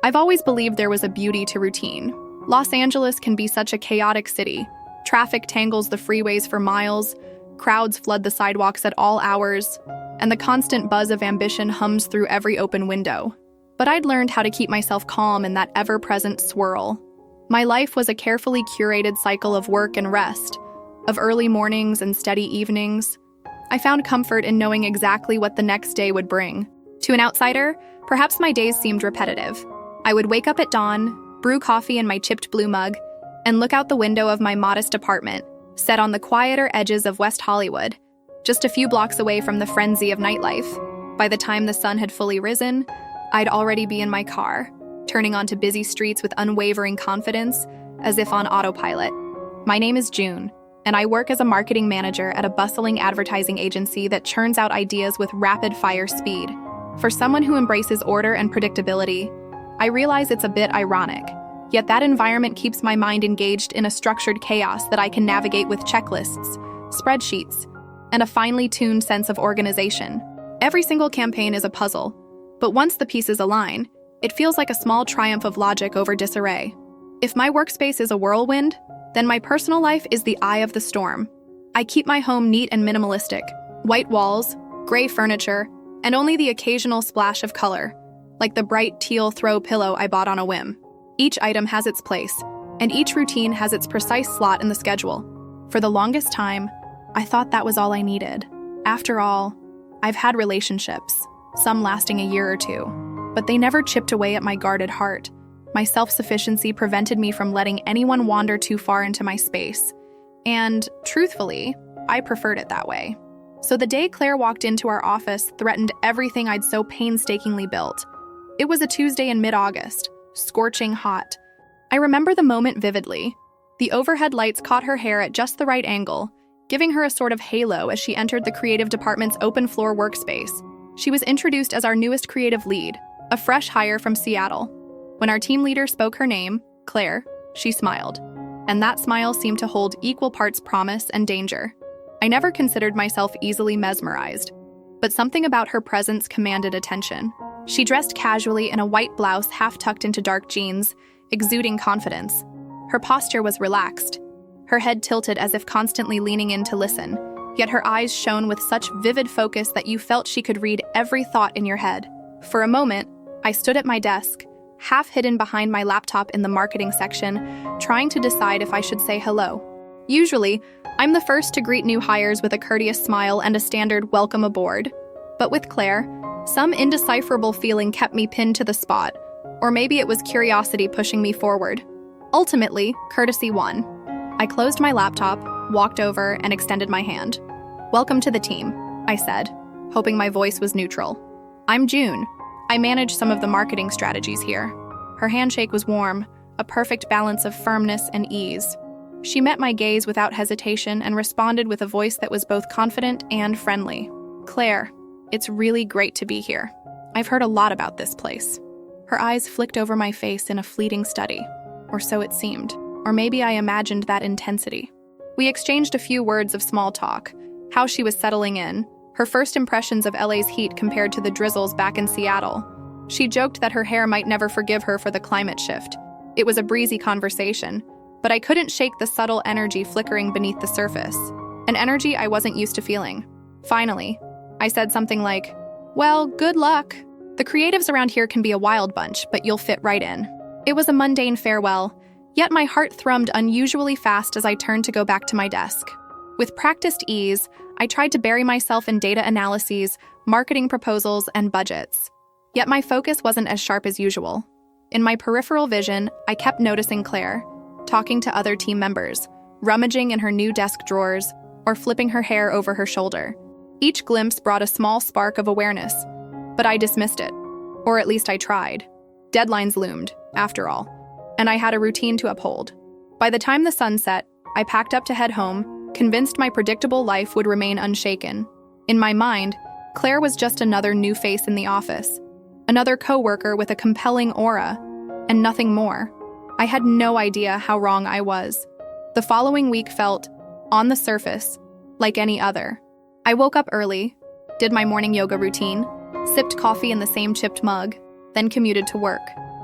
I've always believed there was a beauty to routine. Los Angeles can be such a chaotic city. Traffic tangles the freeways for miles, crowds flood the sidewalks at all hours, and the constant buzz of ambition hums through every open window. But I'd learned how to keep myself calm in that ever-present swirl. My life was a carefully curated cycle of work and rest, of early mornings and steady evenings. I found comfort in knowing exactly what the next day would bring. To an outsider, perhaps my days seemed repetitive. I would wake up at dawn, brew coffee in my chipped blue mug, and look out the window of my modest apartment, set on the quieter edges of West Hollywood, just a few blocks away from the frenzy of nightlife. By the time the sun had fully risen, I'd already be in my car, turning onto busy streets with unwavering confidence, as if on autopilot. My name is June, and I work as a marketing manager at a bustling advertising agency that churns out ideas with rapid-fire speed. For someone who embraces order and predictability, I realize it's a bit ironic, yet that environment keeps my mind engaged in a structured chaos that I can navigate with checklists, spreadsheets, and a finely tuned sense of organization. Every single campaign is a puzzle, but once the pieces align, it feels like a small triumph of logic over disarray. If my workspace is a whirlwind, then my personal life is the eye of the storm. I keep my home neat and minimalistic, white walls, gray furniture, and only the occasional splash of color, like the bright teal throw pillow I bought on a whim. Each item has its place, and each routine has its precise slot in the schedule. For the longest time, I thought that was all I needed. After all, I've had relationships, some lasting a year or two, but they never chipped away at my guarded heart. My self-sufficiency prevented me from letting anyone wander too far into my space. And, truthfully, I preferred it that way. So the day Claire walked into our office threatened everything I'd so painstakingly built. It was a Tuesday in mid-August, scorching hot. I remember the moment vividly. The overhead lights caught her hair at just the right angle, giving her a sort of halo as she entered the creative department's open-floor workspace. She was introduced as our newest creative lead, a fresh hire from Seattle. When our team leader spoke her name, Claire, she smiled. And that smile seemed to hold equal parts promise and danger. I never considered myself easily mesmerized, but something about her presence commanded attention. She dressed casually in a white blouse half tucked into dark jeans, exuding confidence. Her posture was relaxed, her head tilted as if constantly leaning in to listen, yet her eyes shone with such vivid focus that you felt she could read every thought in your head. For a moment, I stood at my desk, half hidden behind my laptop in the marketing section, trying to decide if I should say hello. Usually, I'm the first to greet new hires with a courteous smile and a standard welcome aboard. But with Claire, some indecipherable feeling kept me pinned to the spot, or maybe it was curiosity pushing me forward. Ultimately, courtesy won. I closed my laptop, walked over, and extended my hand. "Welcome to the team," I said, hoping my voice was neutral. "I'm June. I manage some of the marketing strategies here." Her handshake was warm, a perfect balance of firmness and ease. She met my gaze without hesitation and responded with a voice that was both confident and friendly. "Claire, it's really great to be here. I've heard a lot about this place." Her eyes flicked over my face in a fleeting study, or so it seemed, or maybe I imagined that intensity. We exchanged a few words of small talk, how she was settling in, her first impressions of LA's heat compared to the drizzles back in Seattle. She joked that her hair might never forgive her for the climate shift. It was a breezy conversation, but I couldn't shake the subtle energy flickering beneath the surface, an energy I wasn't used to feeling. Finally, I said something like, "Well, good luck. The creatives around here can be a wild bunch, but you'll fit right in." It was a mundane farewell, yet my heart thrummed unusually fast as I turned to go back to my desk. With practiced ease, I tried to bury myself in data analyses, marketing proposals, and budgets. Yet my focus wasn't as sharp as usual. In my peripheral vision, I kept noticing Claire, talking to other team members, rummaging in her new desk drawers, or flipping her hair over her shoulder. Each glimpse brought a small spark of awareness, but I dismissed it. Or at least I tried. Deadlines loomed, after all, and I had a routine to uphold. By the time the sun set, I packed up to head home, convinced my predictable life would remain unshaken. In my mind, Claire was just another new face in the office, another coworker with a compelling aura, and nothing more. I had no idea how wrong I was. The following week felt, on the surface, like any other. I woke up early, did my morning yoga routine, sipped coffee in the same chipped mug, then commuted to work.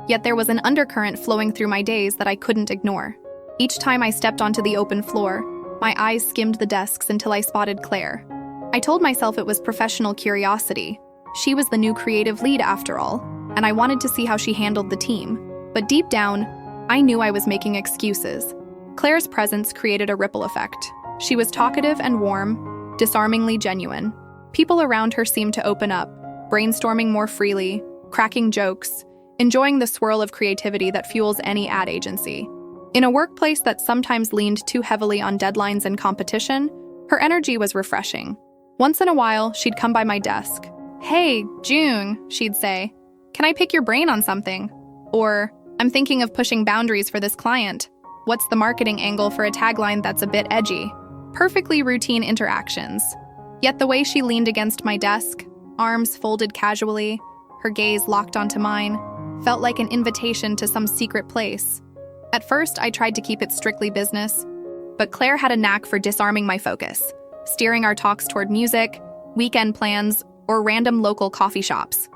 Yet there was an undercurrent flowing through my days that I couldn't ignore. Each time I stepped onto the open floor, my eyes skimmed the desks until I spotted Claire. I told myself it was professional curiosity. She was the new creative lead after all, and I wanted to see how she handled the team. But deep down, I knew I was making excuses. Claire's presence created a ripple effect. She was talkative and warm, disarmingly genuine. People around her seemed to open up, brainstorming more freely, cracking jokes, enjoying the swirl of creativity that fuels any ad agency. In a workplace that sometimes leaned too heavily on deadlines and competition, her energy was refreshing. Once in a while, she'd come by my desk. "Hey, June," she'd say, "can I pick your brain on something?" Or, "I'm thinking of pushing boundaries for this client. What's the marketing angle for a tagline that's a bit edgy?" Perfectly routine interactions. Yet the way she leaned against my desk, arms folded casually, her gaze locked onto mine, felt like an invitation to some secret place. At first, I tried to keep it strictly business, but Claire had a knack for disarming my focus, steering our talks toward music, weekend plans, or random local coffee shops.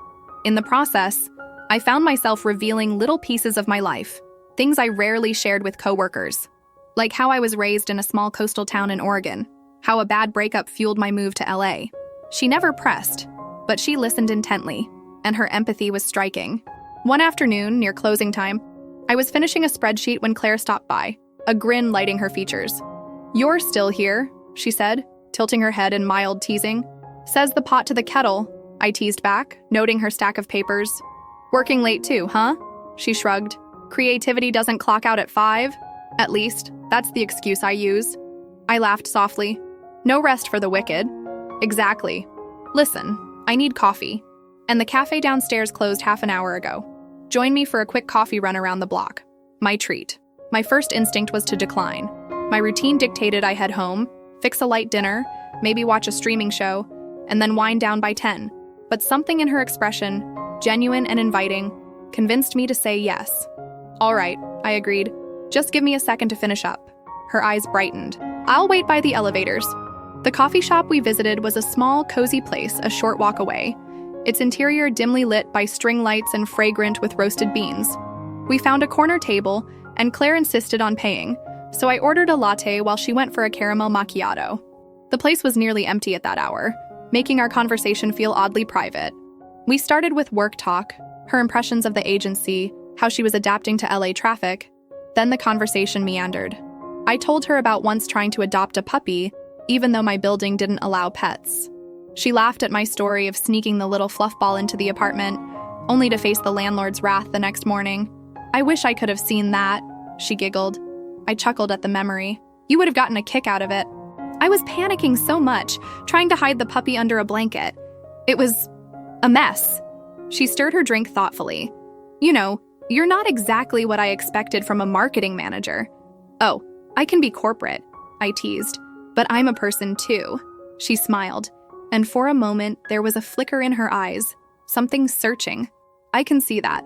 In the process, I found myself revealing little pieces of my life, things I rarely shared with coworkers, like how I was raised in a small coastal town in Oregon, how a bad breakup fueled my move to LA. She never pressed, but she listened intently, and her empathy was striking. One afternoon, near closing time, I was finishing a spreadsheet when Claire stopped by, a grin lighting her features. "You're still here," she said, tilting her head in mild teasing. "Says the pot to the kettle," I teased back, noting her stack of papers. "Working late too, huh?" She shrugged. "Creativity doesn't clock out at 5? At least, that's the excuse I use." I laughed softly. "No rest for the wicked." "Exactly. Listen, I need coffee. And the cafe downstairs closed half an hour ago. Join me for a quick coffee run around the block. My treat." My first instinct was to decline. My routine dictated I head home, fix a light dinner, maybe watch a streaming show, and then wind down by 10. But something in her expression, genuine and inviting, convinced me to say yes. "All right," I agreed. "Just give me a second to finish up." Her eyes brightened. "I'll wait by the elevators." The coffee shop we visited was a small, cozy place a short walk away, its interior dimly lit by string lights and fragrant with roasted beans. We found a corner table, and Claire insisted on paying, so I ordered a latte while she went for a caramel macchiato. The place was nearly empty at that hour, making our conversation feel oddly private. We started with work talk, her impressions of the agency, how she was adapting to LA traffic. Then the conversation meandered. I told her about once trying to adopt a puppy, even though my building didn't allow pets. She laughed at my story of sneaking the little fluff ball into the apartment, only to face the landlord's wrath the next morning. "I wish I could have seen that," she giggled. I chuckled at the memory. "You would have gotten a kick out of it." I was panicking so much, trying to hide the puppy under a blanket. It was a mess. She stirred her drink thoughtfully. "You know, you're not exactly what I expected from a marketing manager." "Oh, I can be corporate," I teased. "But I'm a person too." She smiled, and for a moment there was a flicker in her eyes, something searching. I can see that.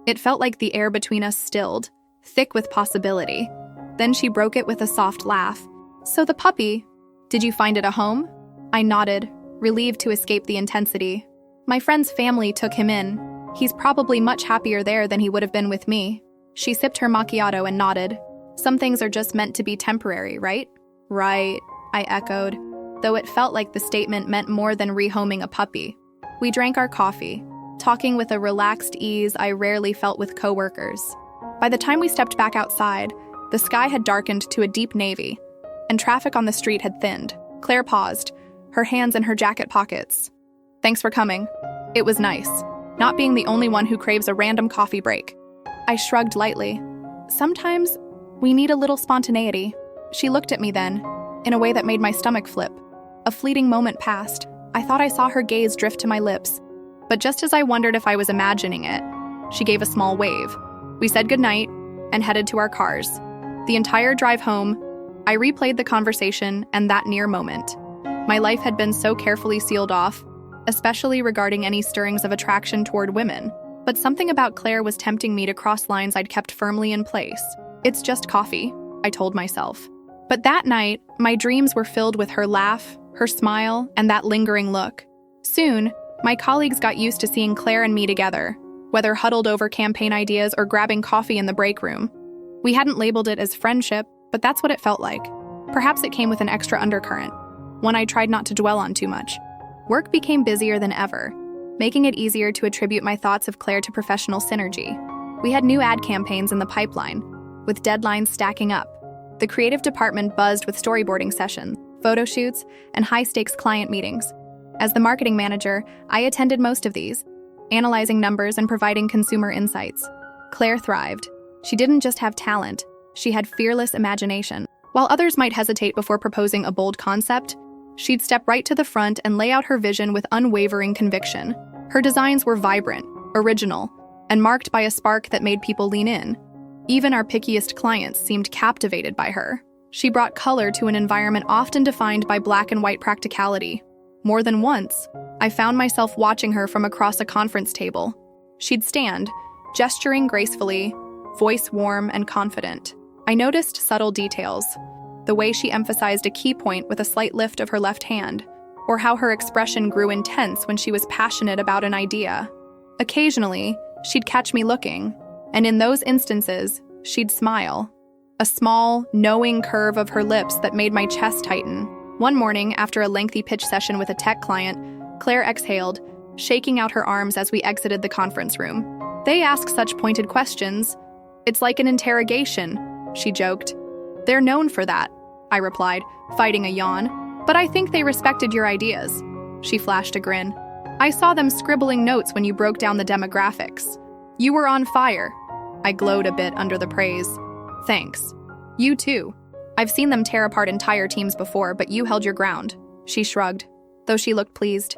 It felt like the air between us stilled, thick with possibility. Then she broke it with a soft laugh. "So the puppy, did you find it a home?" I nodded, relieved to escape the intensity. "My friend's family took him in. He's probably much happier there than he would have been with me." She sipped her macchiato and nodded. "Some things are just meant to be temporary, right?" "Right," I echoed, though it felt like the statement meant more than rehoming a puppy. We drank our coffee, talking with a relaxed ease I rarely felt with coworkers. By the time we stepped back outside, the sky had darkened to a deep navy, and traffic on the street had thinned. Claire paused, her hands in her jacket pockets. "Thanks for coming. It was nice, not being the only one who craves a random coffee break." I shrugged lightly. "Sometimes we need a little spontaneity." She looked at me then, in a way that made my stomach flip. A fleeting moment passed. I thought I saw her gaze drift to my lips, but just as I wondered if I was imagining it, she gave a small wave. We said goodnight and headed to our cars. The entire drive home, I replayed the conversation and that near moment. My life had been so carefully sealed off, especially regarding any stirrings of attraction toward women, but something about Claire was tempting me to cross lines I'd kept firmly in place. "It's just coffee," I told myself. But that night, my dreams were filled with her laugh, her smile, and that lingering look. Soon, my colleagues got used to seeing Claire and me together, whether huddled over campaign ideas or grabbing coffee in the break room. We hadn't labeled it as friendship, but that's what it felt like. Perhaps it came with an extra undercurrent, one I tried not to dwell on too much. Work became busier than ever, making it easier to attribute my thoughts of Claire to professional synergy. We had new ad campaigns in the pipeline, with deadlines stacking up. The creative department buzzed with storyboarding sessions, photo shoots, and high-stakes client meetings. As the marketing manager, I attended most of these, analyzing numbers and providing consumer insights. Claire thrived. She didn't just have talent, she had fearless imagination. While others might hesitate before proposing a bold concept, she'd step right to the front and lay out her vision with unwavering conviction. Her designs were vibrant, original, and marked by a spark that made people lean in. Even our pickiest clients seemed captivated by her. She brought color to an environment often defined by black and white practicality. More than once, I found myself watching her from across a conference table. She'd stand, gesturing gracefully, voice warm and confident. I noticed subtle details, the way she emphasized a key point with a slight lift of her left hand, or how her expression grew intense when she was passionate about an idea. Occasionally, she'd catch me looking, and in those instances, she'd smile. A small, knowing curve of her lips that made my chest tighten. One morning, after a lengthy pitch session with a tech client, Claire exhaled, shaking out her arms as we exited the conference room. "They ask such pointed questions. It's like an interrogation," she joked. "They're known for that," I replied, fighting a yawn. "But I think they respected your ideas." She flashed a grin. "I saw them scribbling notes when you broke down the demographics. You were on fire." I glowed a bit under the praise. "Thanks. You too. I've seen them tear apart entire teams before, but you held your ground." She shrugged, though she looked pleased.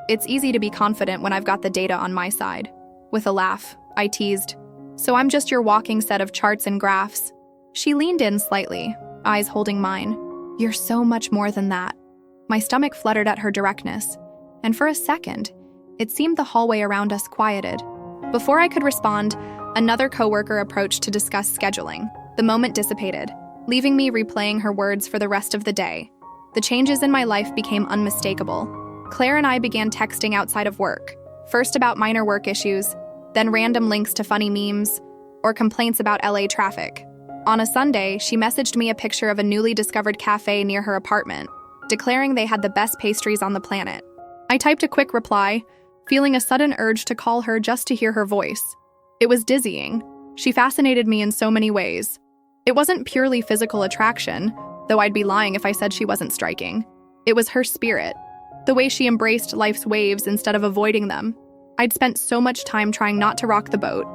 "It's easy to be confident when I've got the data on my side." With a laugh, I teased, "So I'm just your walking set of charts and graphs." She leaned in slightly, eyes holding mine. "You're so much more than that." My stomach fluttered at her directness, and for a second, it seemed the hallway around us quieted. Before I could respond, another coworker approached to discuss scheduling. The moment dissipated, leaving me replaying her words for the rest of the day. The changes in my life became unmistakable. Claire and I began texting outside of work, first about minor work issues, then random links to funny memes, or complaints about LA traffic. On a Sunday, she messaged me a picture of a newly discovered cafe near her apartment, declaring they had the best pastries on the planet. I typed a quick reply, feeling a sudden urge to call her just to hear her voice. It was dizzying. She fascinated me in so many ways. It wasn't purely physical attraction, though I'd be lying if I said she wasn't striking. It was her spirit, the way she embraced life's waves instead of avoiding them. I'd spent so much time trying not to rock the boat,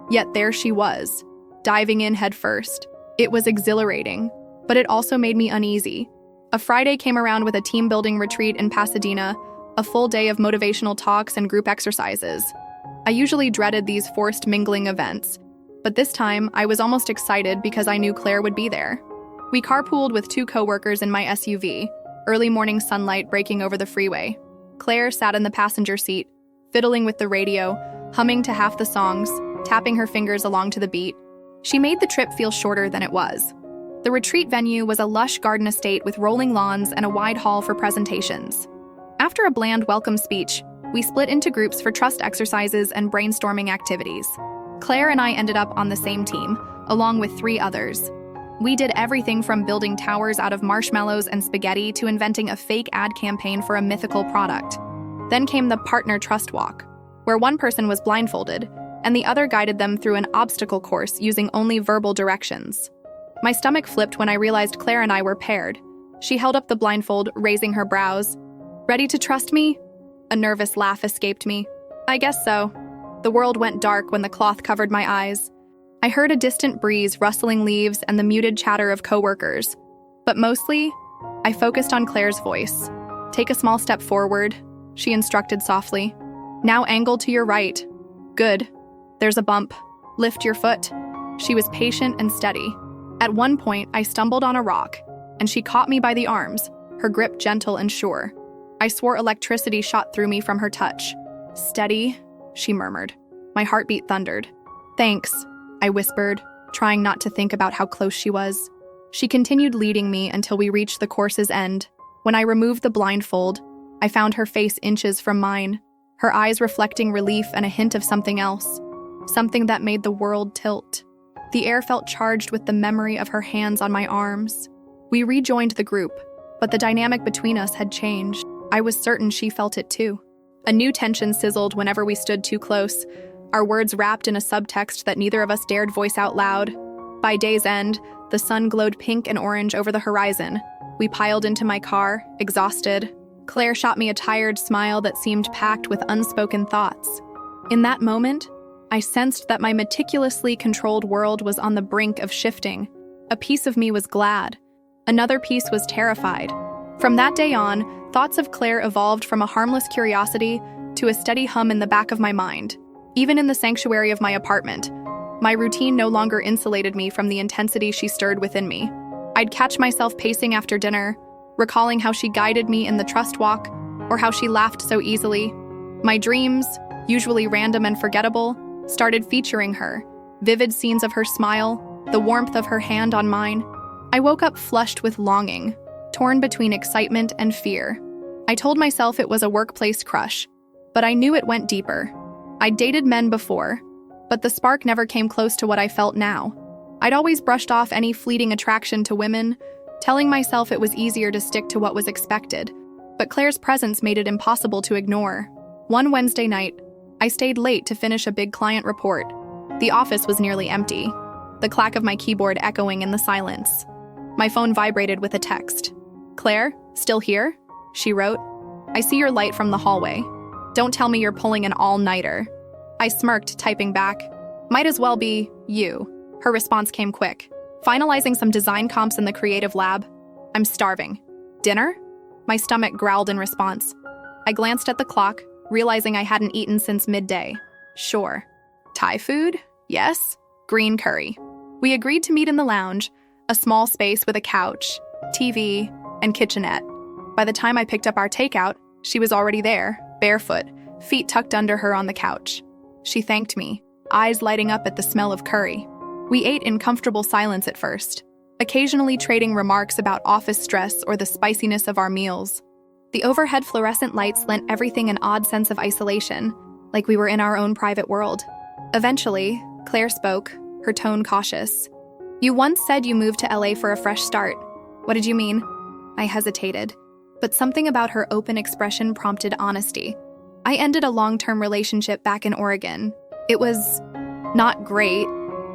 yet there she was, diving in head first. It was exhilarating, but it also made me uneasy. A Friday came around with a team-building retreat in Pasadena, a full day of motivational talks and group exercises. I usually dreaded these forced mingling events, but this time I was almost excited because I knew Claire would be there. We carpooled with 2 coworkers in my SUV, early morning sunlight breaking over the freeway. Claire sat in the passenger seat, fiddling with the radio, humming to half the songs, tapping her fingers along to the beat. She made the trip feel shorter than it was. The retreat venue was a lush garden estate with rolling lawns and a wide hall for presentations. After a bland welcome speech, we split into groups for trust exercises and brainstorming activities. Claire and I ended up on the same team, along with 3 others. We did everything from building towers out of marshmallows and spaghetti to inventing a fake ad campaign for a mythical product. Then came the partner trust walk, where one person was blindfolded, and the other guided them through an obstacle course using only verbal directions. My stomach flipped when I realized Claire and I were paired. She held up the blindfold, raising her brows. "Ready to trust me?" A nervous laugh escaped me. "I guess so." The world went dark when the cloth covered my eyes. I heard a distant breeze rustling leaves and the muted chatter of coworkers. But mostly, I focused on Claire's voice. "Take a small step forward," she instructed softly. "Now angle to your right. Good. There's a bump. Lift your foot." She was patient and steady. At one point, I stumbled on a rock, and she caught me by the arms, her grip gentle and sure. I swore electricity shot through me from her touch. "Steady," she murmured. My heartbeat thundered. "Thanks," I whispered, trying not to think about how close she was. She continued leading me until we reached the course's end. When I removed the blindfold, I found her face inches from mine, her eyes reflecting relief and a hint of something else. something that made the world tilt. The air felt charged with the memory of her hands on my arms. We rejoined the group, but the dynamic between us had changed. I was certain she felt it too. A new tension sizzled whenever we stood too close, our words wrapped in a subtext that neither of us dared voice out loud. By day's end, the sun glowed pink and orange over the horizon. We piled into my car, exhausted. Claire shot me a tired smile that seemed packed with unspoken thoughts. In that moment, I sensed that my meticulously controlled world was on the brink of shifting. A piece of me was glad. Another piece was terrified. From that day on, thoughts of Claire evolved from a harmless curiosity to a steady hum in the back of my mind. Even in the sanctuary of my apartment, my routine no longer insulated me from the intensity she stirred within me. I'd catch myself pacing after dinner, recalling how she guided me in the trust walk, or how she laughed so easily. My dreams, usually random and forgettable, started featuring her, vivid scenes of her smile, the warmth of her hand on mine. I woke up flushed with longing, torn between excitement and fear. I told myself it was a workplace crush, but I knew it went deeper. I'd dated men before, but the spark never came close to what I felt now. I'd always brushed off any fleeting attraction to women, telling myself it was easier to stick to what was expected, but Claire's presence made it impossible to ignore. One Wednesday night, I stayed late to finish a big client report. The office was nearly empty, the clack of my keyboard echoing in the silence. My phone vibrated with a text. "Claire, still here?" she wrote. "I see your light from the hallway. Don't tell me you're pulling an all-nighter." I smirked, typing back, "Might as well be you." Her response came quick. "Finalizing some design comps in the creative lab. I'm starving." "Dinner?" My stomach growled in response. I glanced at the clock, realizing I hadn't eaten since midday. "Sure." "Thai food?" "Yes." "Green curry." We agreed to meet in the lounge, a small space with a couch, TV, and kitchenette. By the time I picked up our takeout, she was already there, barefoot, feet tucked under her on the couch. She thanked me, eyes lighting up at the smell of curry. We ate in comfortable silence at first, occasionally trading remarks about office stress or the spiciness of our meals. The overhead fluorescent lights lent everything an odd sense of isolation, like we were in our own private world. Eventually, Claire spoke, her tone cautious. "You once said you moved to LA for a fresh start. What did you mean?" I hesitated, but something about her open expression prompted honesty. "I ended a long-term relationship back in Oregon. It was not great.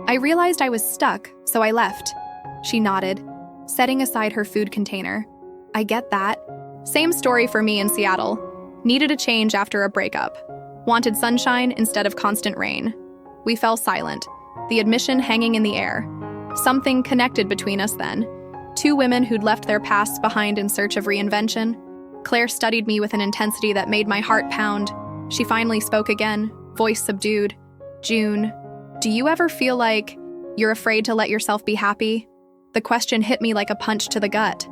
I realized I was stuck, so I left." She nodded, setting aside her food container. "I get that. Same story for me in Seattle. Needed a change after a breakup. Wanted sunshine instead of constant rain." We fell silent, the admission hanging in the air. Something connected between us then. Two women who'd left their pasts behind in search of reinvention. Claire studied me with an intensity that made my heart pound. She finally spoke again, voice subdued. "June, do you ever feel like you're afraid to let yourself be happy?" The question hit me like a punch to the gut.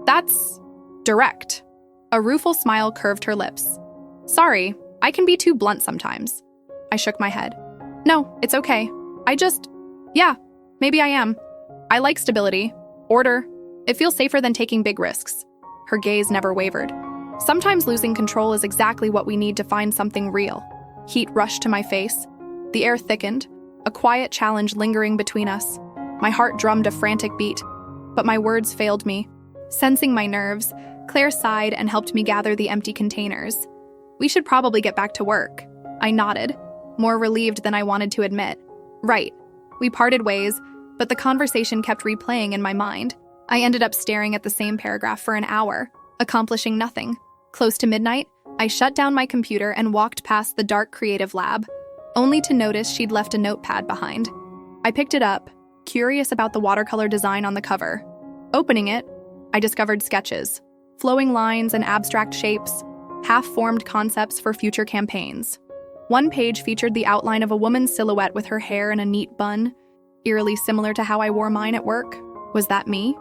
"That's direct." A rueful smile curved her lips. "Sorry, I can be too blunt sometimes." I shook my head. "No, it's okay. Yeah, maybe I am. I like stability, order. It feels safer than taking big risks." Her gaze never wavered. "Sometimes losing control is exactly what we need to find something real." Heat rushed to my face. The air thickened, a quiet challenge lingering between us. My heart drummed a frantic beat, but my words failed me. Sensing my nerves, Claire sighed and helped me gather the empty containers. "We should probably get back to work." I nodded, more relieved than I wanted to admit. "Right." We parted ways, but the conversation kept replaying in my mind. I ended up staring at the same paragraph for an hour, accomplishing nothing. Close to midnight, I shut down my computer and walked past the dark creative lab, only to notice she'd left a notepad behind. I picked it up, curious about the watercolor design on the cover. Opening it, I discovered sketches, flowing lines and abstract shapes, half-formed concepts for future campaigns. One page featured the outline of a woman's silhouette with her hair in a neat bun, eerily similar to how I wore mine at work. Was that me?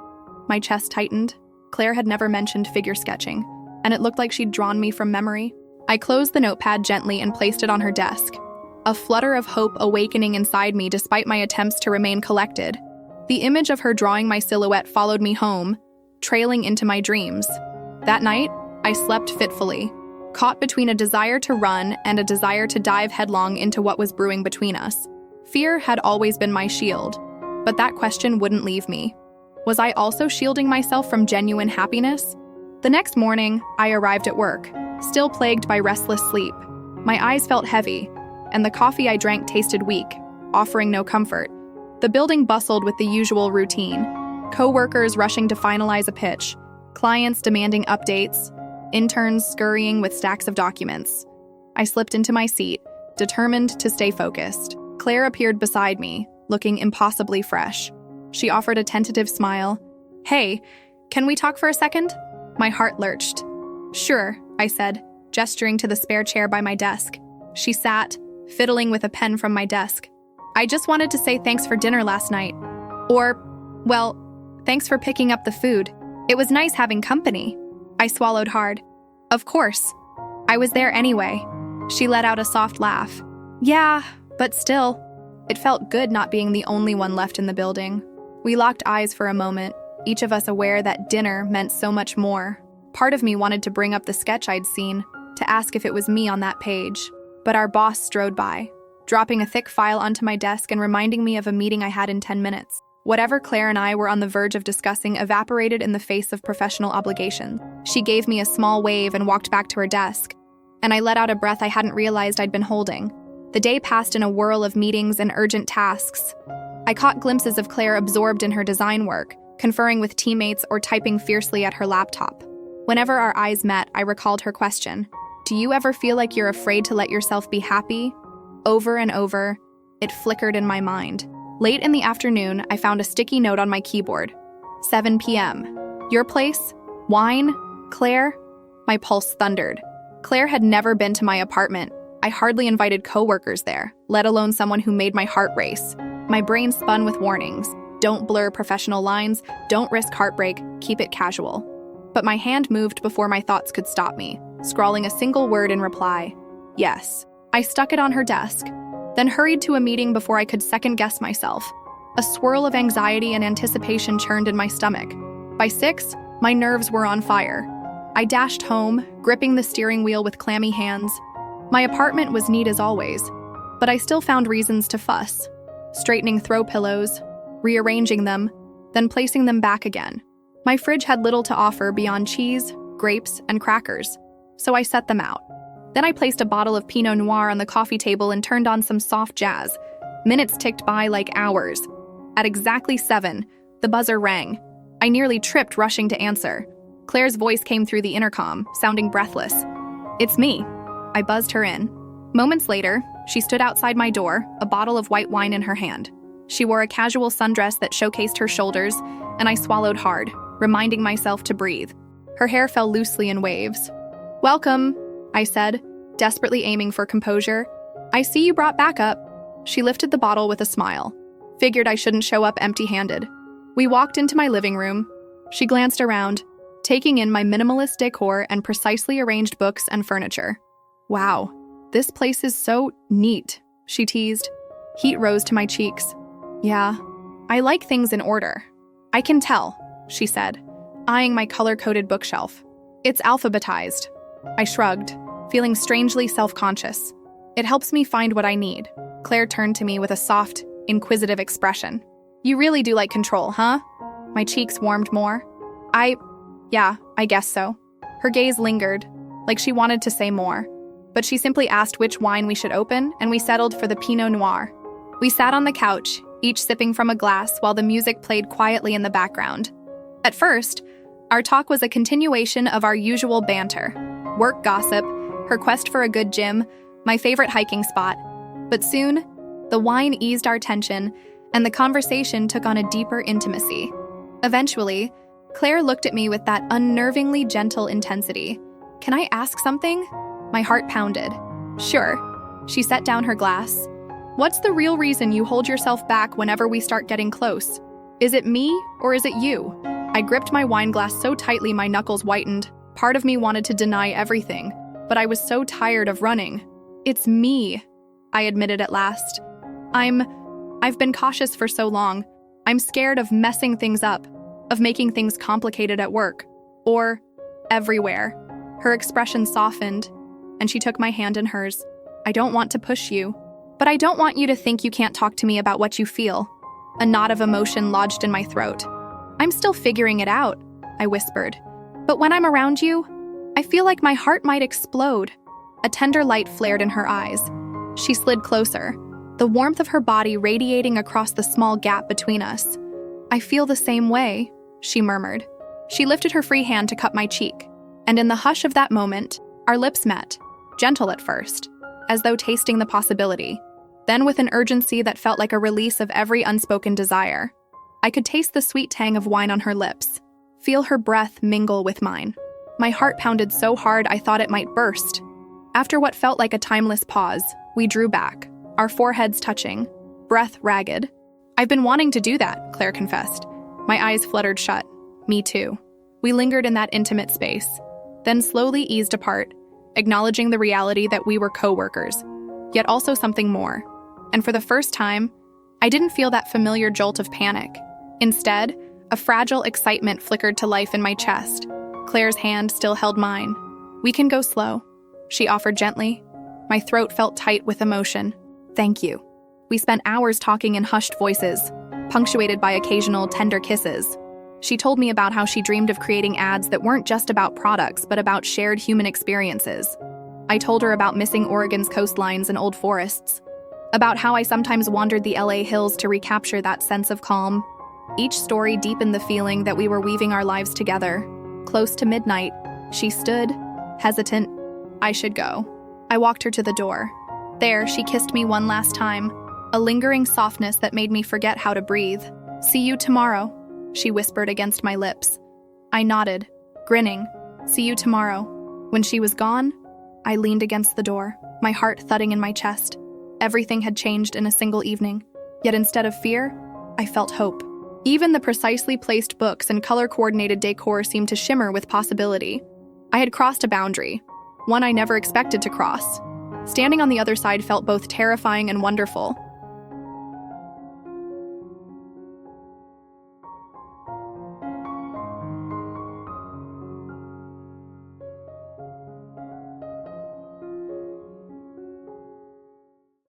My chest tightened. Claire had never mentioned figure sketching, and it looked like she'd drawn me from memory. I closed the notepad gently and placed it on her desk, a flutter of hope awakening inside me despite my attempts to remain collected. The image of her drawing my silhouette followed me home, trailing into my dreams. That night, I slept fitfully, caught between a desire to run and a desire to dive headlong into what was brewing between us. Fear had always been my shield, but that question wouldn't leave me. Was I also shielding myself from genuine happiness? The next morning, I arrived at work, still plagued by restless sleep. My eyes felt heavy, and the coffee I drank tasted weak, offering no comfort. The building bustled with the usual routine. Co-workers rushing to finalize a pitch, clients demanding updates, interns scurrying with stacks of documents. I slipped into my seat, determined to stay focused. Claire appeared beside me, looking impossibly fresh. She offered a tentative smile. "Hey, can we talk for a second?" My heart lurched. "Sure," I said, gesturing to the spare chair by my desk. She sat, fiddling with a pen from my desk. "I just wanted to say thanks for dinner last night. Or, well, thanks for picking up the food. It was nice having company." I swallowed hard. "Of course. I was there anyway." She let out a soft laugh. "Yeah, but still." It felt good not being the only one left in the building. We locked eyes for a moment, each of us aware that dinner meant so much more. Part of me wanted to bring up the sketch I'd seen, to ask if it was me on that page. But our boss strode by, dropping a thick file onto my desk and reminding me of a meeting I had in 10 minutes. Whatever Claire and I were on the verge of discussing evaporated in the face of professional obligations. She gave me a small wave and walked back to her desk, and I let out a breath I hadn't realized I'd been holding. The day passed in a whirl of meetings and urgent tasks. I caught glimpses of Claire absorbed in her design work, conferring with teammates or typing fiercely at her laptop. Whenever our eyes met, I recalled her question. "Do you ever feel like you're afraid to let yourself be happy?" Over and over, it flickered in my mind. Late in the afternoon, I found a sticky note on my keyboard. 7 p.m. Your place? Wine? Claire? My pulse thundered. Claire had never been to my apartment. I hardly invited coworkers there, let alone someone who made my heart race. My brain spun with warnings. Don't blur professional lines, don't risk heartbreak, keep it casual. But my hand moved before my thoughts could stop me, scrawling a single word in reply. Yes. I stuck it on her desk, then hurried to a meeting before I could second-guess myself. A swirl of anxiety and anticipation churned in my stomach. By 6, my nerves were on fire. I dashed home, gripping the steering wheel with clammy hands. My apartment was neat as always, but I still found reasons to fuss, straightening throw pillows, rearranging them, then placing them back again. My fridge had little to offer beyond cheese, grapes, and crackers, so I set them out. Then I placed a bottle of Pinot Noir on the coffee table and turned on some soft jazz. Minutes ticked by like hours. At exactly 7, the buzzer rang. I nearly tripped rushing to answer. Claire's voice came through the intercom, sounding breathless. "It's me." I buzzed her in. Moments later, she stood outside my door, a bottle of white wine in her hand. She wore a casual sundress that showcased her shoulders, and I swallowed hard, reminding myself to breathe. Her hair fell loosely in waves. "Welcome," I said, desperately aiming for composure. "I see you brought backup." She lifted the bottle with a smile. Figured I shouldn't show up empty-handed. We walked into my living room. She glanced around, taking in my minimalist decor and precisely arranged books and furniture. "Wow, this place is so neat," she teased. Heat rose to my cheeks. "Yeah, I like things in order." "I can tell," she said, eyeing my color-coded bookshelf. "It's alphabetized." I shrugged, feeling strangely self-conscious. "It helps me find what I need." Claire turned to me with a soft, inquisitive expression. "You really do like control, huh?" My cheeks warmed more. Yeah, I guess so." Her gaze lingered, like she wanted to say more. But she simply asked which wine we should open, and we settled for the Pinot Noir. We sat on the couch, each sipping from a glass while the music played quietly in the background. At first, our talk was a continuation of our usual banter. Work gossip, her quest for a good gym, my favorite hiking spot. But soon, the wine eased our tension, and the conversation took on a deeper intimacy. Eventually, Claire looked at me with that unnervingly gentle intensity. "Can I ask something?" My heart pounded. "Sure." She set down her glass. "What's the real reason you hold yourself back whenever we start getting close? Is it me, or is it you?" I gripped my wine glass so tightly my knuckles whitened. Part of me wanted to deny everything, but I was so tired of running. "It's me," I admitted at last. I've been cautious for so long. I'm scared of messing things up, of making things complicated at work, or everywhere." Her expression softened, and she took my hand in hers. I don't want to push you, but I don't want you to think you can't talk to me about what you feel. A knot of emotion lodged in my throat. I'm still figuring it out, I whispered. But when I'm around you, I feel like my heart might explode. A tender light flared in her eyes. She slid closer, the warmth of her body radiating across the small gap between us. I feel the same way, she murmured. She lifted her free hand to cup my cheek, and in the hush of that moment, our lips met, gentle at first, as though tasting the possibility, then with an urgency that felt like a release of every unspoken desire. I could taste the sweet tang of wine on her lips, feel her breath mingle with mine. My heart pounded so hard I thought it might burst. After what felt like a timeless pause, we drew back, our foreheads touching, breath ragged. I've been wanting to do that, Claire confessed. My eyes fluttered shut. Me too. We lingered in that intimate space, then slowly eased apart, acknowledging the reality that we were co-workers, yet also something more. And for the first time, I didn't feel that familiar jolt of panic. Instead, a fragile excitement flickered to life in my chest. Claire's hand still held mine. We can go slow, she offered gently. My throat felt tight with emotion. Thank you. We spent hours talking in hushed voices, punctuated by occasional tender kisses. She told me about how she dreamed of creating ads that weren't just about products, but about shared human experiences. I told her about missing Oregon's coastlines and old forests, about how I sometimes wandered the LA hills to recapture that sense of calm. Each story deepened the feeling that we were weaving our lives together. Close to midnight, she stood, hesitant. I should go. I walked her to the door. There, she kissed me one last time, a lingering softness that made me forget how to breathe. See you tomorrow, she whispered against my lips. I nodded, grinning. See you tomorrow. When she was gone, I leaned against the door, my heart thudding in my chest. Everything had changed in a single evening. Yet instead of fear, I felt hope. Even the precisely placed books and color-coordinated decor seemed to shimmer with possibility. I had crossed a boundary, one I never expected to cross. Standing on the other side felt both terrifying and wonderful.